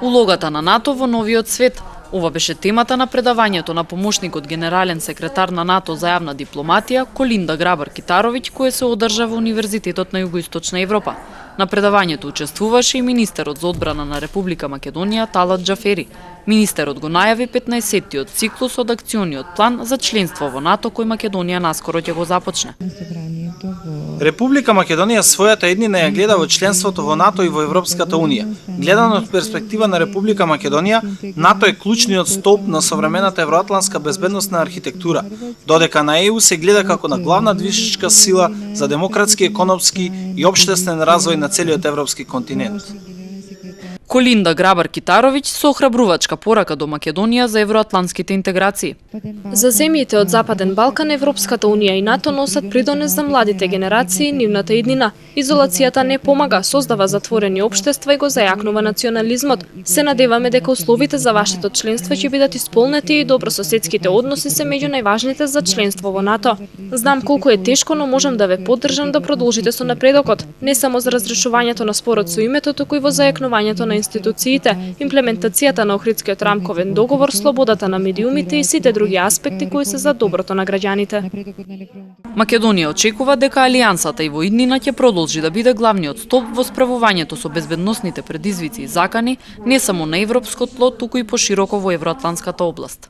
Улогата на НАТО во новиот свет. Ова беше темата на предавањето на помошникот генерален секретар на НАТО за јавна дипломатија Колинда Грабар-Китаровиќ, кое се одржа во Универзитетот на Југоисточна Европа. На предавањето учествуваше и министерот за одбрана на Република Македонија Талат Џафери. Министерот го најави 15-тиот циклус од акциониот план за членство во НАТО кој Македонија наскоро ќе го започне. Република Македонија својата еднина ја гледа во членството во НАТО и во Европската Унија. Гледано од перспектива на Република Македонија, НАТО е клучниот столб на современата евроатлантска безбедносна архитектура, додека на ЕУ се гледа како на главна движечка сила за демократски, економски и општествен развој на целиот европски континент. Колинда Грабар-Китаровиќ со охрабрувачка порака до Македонија за евроатлантските интеграции. За земјите од Западен Балкан, Европската Унија и НАТО носат придонес за младите генерации, нивната иднина. Изолацијата не помага, создава затворени општества и го зајакнува национализмот. Се надеваме дека условите за вашето членство ќе бидат исполнети и добрососедските односи се меѓу најважните за членство во НАТО. Знам колку е тешко, но можам да ве поддржам да продолжите со напредокот, не само за разрешувањето на спорот со името, туку и во зајакнувањето на институциите, имплементацијата на Охридскиот рамковен договор, слободата на медиумите и сите други аспекти кои се за доброто на граѓаните. Македонија очекува дека алијансата и во иднина ќе продолжи да биде главниот столб во справувањето со безбедносните предизвици и закани не само на европското тло, туку и пошироко во евроатлантската област.